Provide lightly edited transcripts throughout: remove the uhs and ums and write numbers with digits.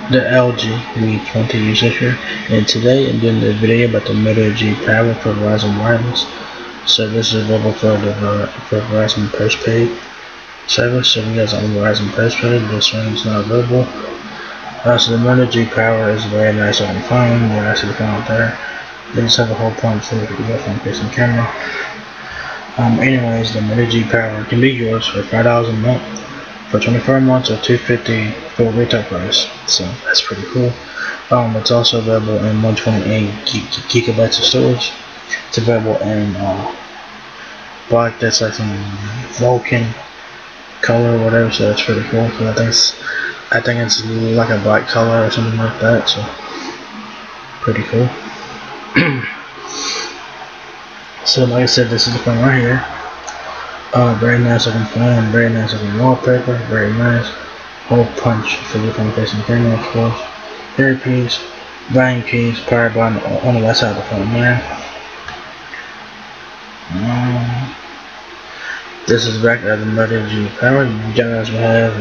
The LG V20 user here, and today I'm doing this video about the Moto G Power for Verizon Wireless. Service is available for the Verizon postpaid service. So if you guys are on Verizon postpaid, this one is not available. So the Moto G Power is very nice on the phone. You actually found it there. They just have a whole punch for your phone facing camera. Anyways, the Moto G Power can be yours for $5 a month for 24 months or $250 for retail price. So that's pretty cool. It's also available in 128 gigabytes of storage. It's available in black, that's like some Vulcan color or whatever, so that's pretty cool. So I think it's like a black color or something like that, so pretty cool. So like I said, this is the phone right here. Very nice looking phone, very nice looking wallpaper, very nice. Hole punch for your phone facing camera, of course. Earpiece, volume keys, power button on the left side of the phone there. This is back at the Moto G Power. You guys will have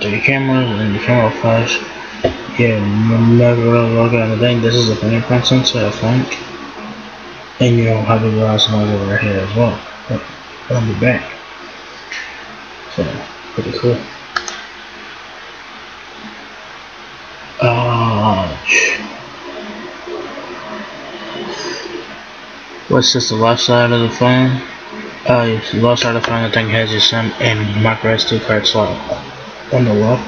three cameras and the camera flash. Yeah, never really look at the thing. This is a fingerprint sensor, I think. And you'll have the Verizon logo right here as well. On the back. So, pretty cool. What's just the left side of the phone? Yes, the left side of the phone, I think has your SIM and micro SD card slot on the left.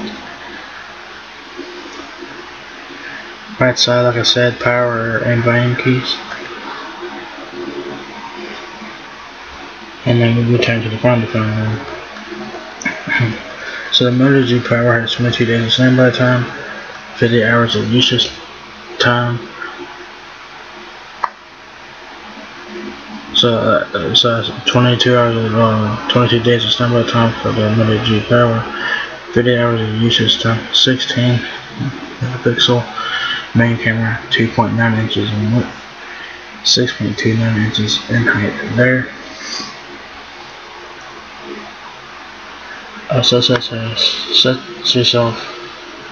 Right side, like I said, power and volume keys. And then we return to the front of the phone. So the Moto G Power has 22 days of standby time, 50 hours of usage time. So 22 hours of 22 days of standby time for the Moto G Power, 50 hours of usage time. 16 megapixel main camera, 2.9 inches in width, 6.29 inches in height. There. So set yourself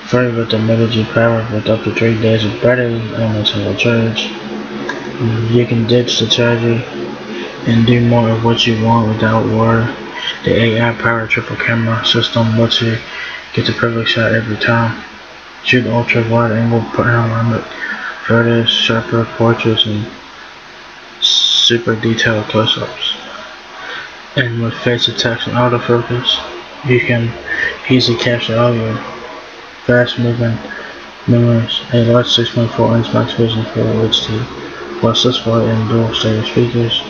free with the Moto G Power with up to 3 days of battery on a single charge. You can ditch the charger and do more of what you want without worry. The AI powered triple camera system lets you get the perfect shot every time. Shoot ultra wide angle panoramic photos, sharper portraits, and super detailed close-ups. And with face detection autofocus, you can easily capture all your fast-moving memories. A large 6.4-inch max vision Full HD plus display and dual stereo speakers.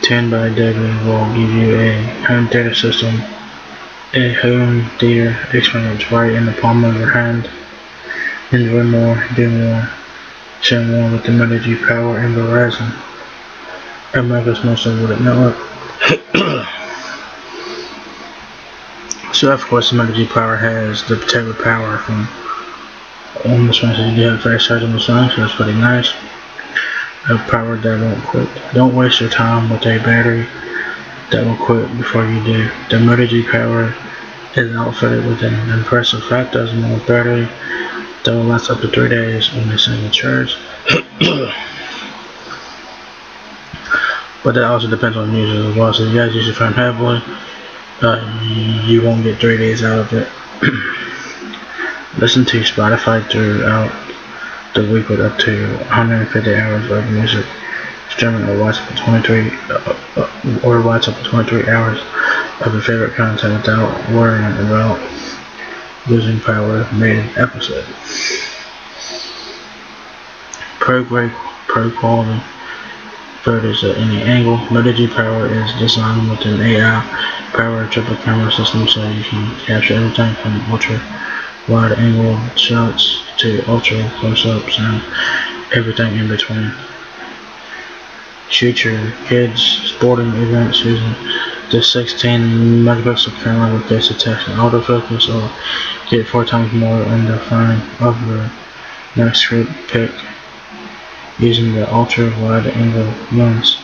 Tuned by Dolby will give you a home theater system, a home theater experience right in the palm of your hand. Enjoy more, do more, share more with the Moto G Power and Verizon, America's most awarded network. So of course the Moto G Power has the protective power from on this one, so you do have fast charge on the side, so that's pretty nice. A power that won't quit. Don't waste your time with a battery that will quit before you do. The Moto G Power is outfitted with an impressive 5,000 mAh battery that will last up to 3 days on a single charge. But that also depends on users as well. So if you guys use your phone heavily, you won't get 3 days out of it. Listen to Spotify throughout the week with up to 150 hours of music streaming, or watch up to 23 hours of your favorite content without worrying about losing power mid-episode. Pro quality photos at any angle. Moto G Power is designed with an AI powered triple camera system, so you can capture everything from ultra wide angle shots to ultra close-ups and everything in between. Shoot your kids' sporting events using the 16 megapixel camera with face detection autofocus, or get 4 times more in the frame of your next group pic using the ultra wide angle lens.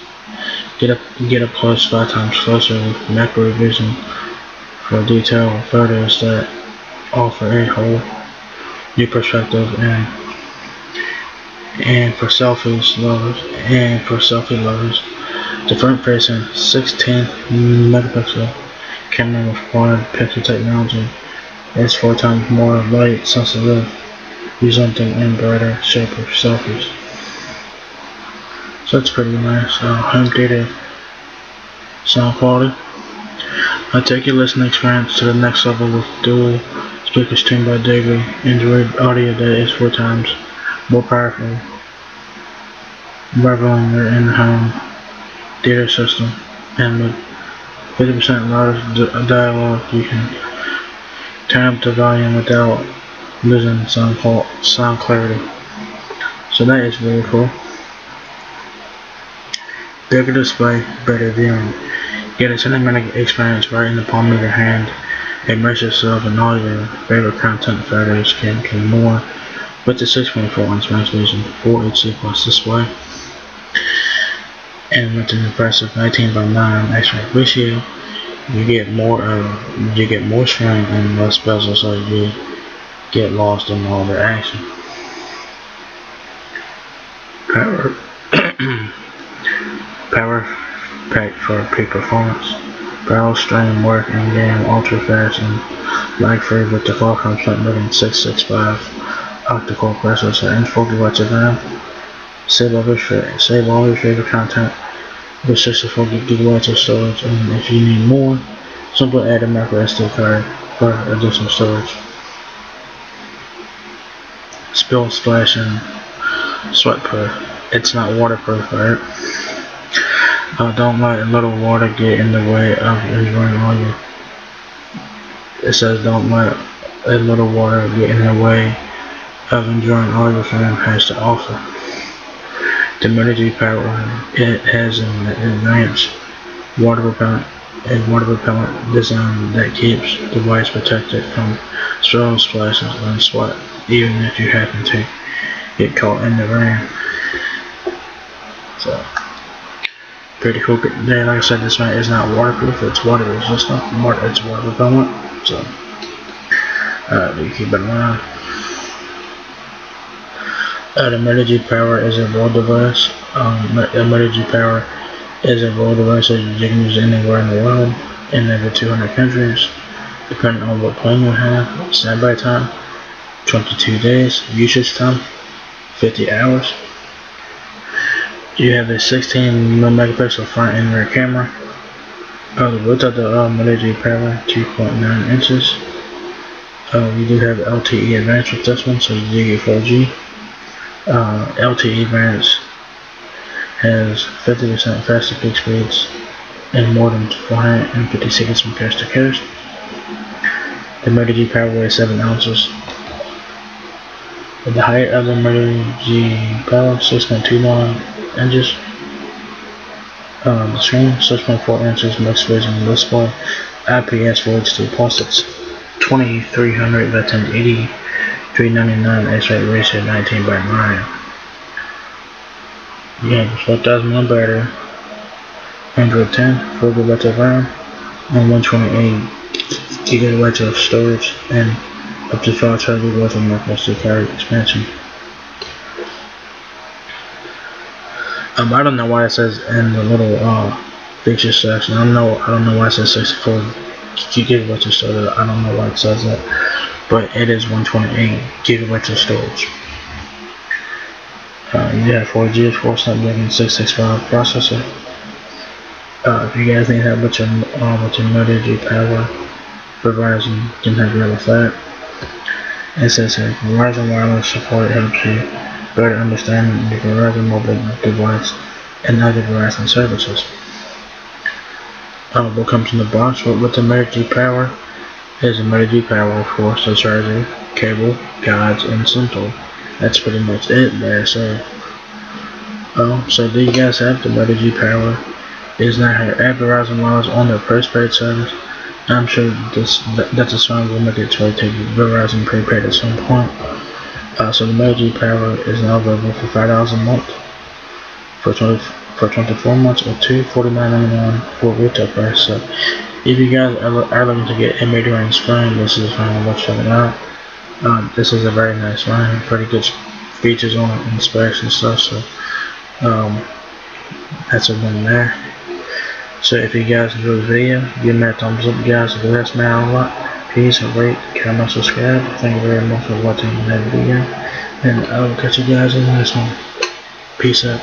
Get up close 5 times closer with macro vision for detailed photos that offer a whole new perspective and for selfie lovers. The front-facing 16 megapixel camera with quad pixel technology is 4 times more light sensitive, resulting in brighter, sharper selfies. So that's pretty nice. Home theater sound quality. I take your listening experience to the next level with dual speakers tuned by Dolby Android audio that is 4 times more powerful, rivaling your in-home theater system, and with 50% louder dialogue, you can turn up the volume without losing sound clarity. So that is really cool. Bigger display, better viewing. Get a cinematic experience right in the palm of your hand. Immerse yourself in all your favorite content photos can more with the 6.4-inch resolution Full HD Plus display. And with an impressive 19:9 aspect ratio, you get more screen and less bezel, so you get lost in all the action. Power pack for peak performance. Browse, stream, work, and game ultra fast and lag free with the Qualcomm Snapdragon 665 octa-core processor and 4 GB of RAM. Save all your favorite content with 64 GB of storage, and if you need more, simply add a micro SD card for additional storage. Spill, splash, and sweat proof. It's not waterproof, right? Don't let a little water get in the way of enjoying all your. It says don't let a little water get in the way of enjoying all your film has to offer. The Moto power it has an advanced water repellent design that keeps the device protected from spill, splashes, and sweat, even if you happen to get caught in the rain. So pretty cool. Like I said, this one is not waterproof. It's water resistant. It's water repellent. So you keep it in mind. The Moto Power is a world device. The Moto Power is a world device that you can use anywhere in the world in over 200 countries, depending on what plan you have. Standby time, 22 days. Usage time, 50 hours. You have a 16 megapixel front and rear camera. The width of the Moto Power, 2.9 inches. You do have LTE Advanced with this one, so you do get 4G. LTE Advanced has 50% faster peak speeds and more than 450 seconds from coast to coast. The Moto G Power weighs 7 ounces. The height of the Moto G Power 6.29 inches. The screen 6.4 inches max vision display. IPS Full HD Plus. It's 2300 by 1080. 399 aspect ratio 19:9. You have a 4,000 mAh battery, Android 10, 4 GB of RAM, and 128 GB of storage, and up to 5 GB of micro SD card expansion. I don't know why it says in the little feature section. I don't know why it says 64 GB of storage. I don't know why it says that. But it is 128 GB of storage. You have 4G, of course, Snapdragon 665 processor. If you guys need help with your Moto G Power, Verizon can help you with that. It says here, Verizon Wireless support helps you better understand the Verizon mobile device and other Verizon services. What comes in the box with the Moto G Power is a Moto G Power, of course, the charger, cable, guides, and SIM tool. That's pretty much it there. So do you guys have the Moto G Power? Is not her at Verizon Wireless on their postpaid service? I'm sure that the song will make its way to Verizon prepaid at some point. So the Moto G Power is now available for $5 a month for 24 months or $249.99 for retail price. So If you guys are looking to get a mid-range phone, this is a phone worth checking out. This is a very nice phone, pretty good features on it and specs and stuff, so um, that's a win there. So if you guys enjoyed the video, give me a thumbs up, guys. If that's man a lot, peace, rate, comment, subscribe. Thank you very much for watching that video, and I will catch you guys in the next one. Peace out.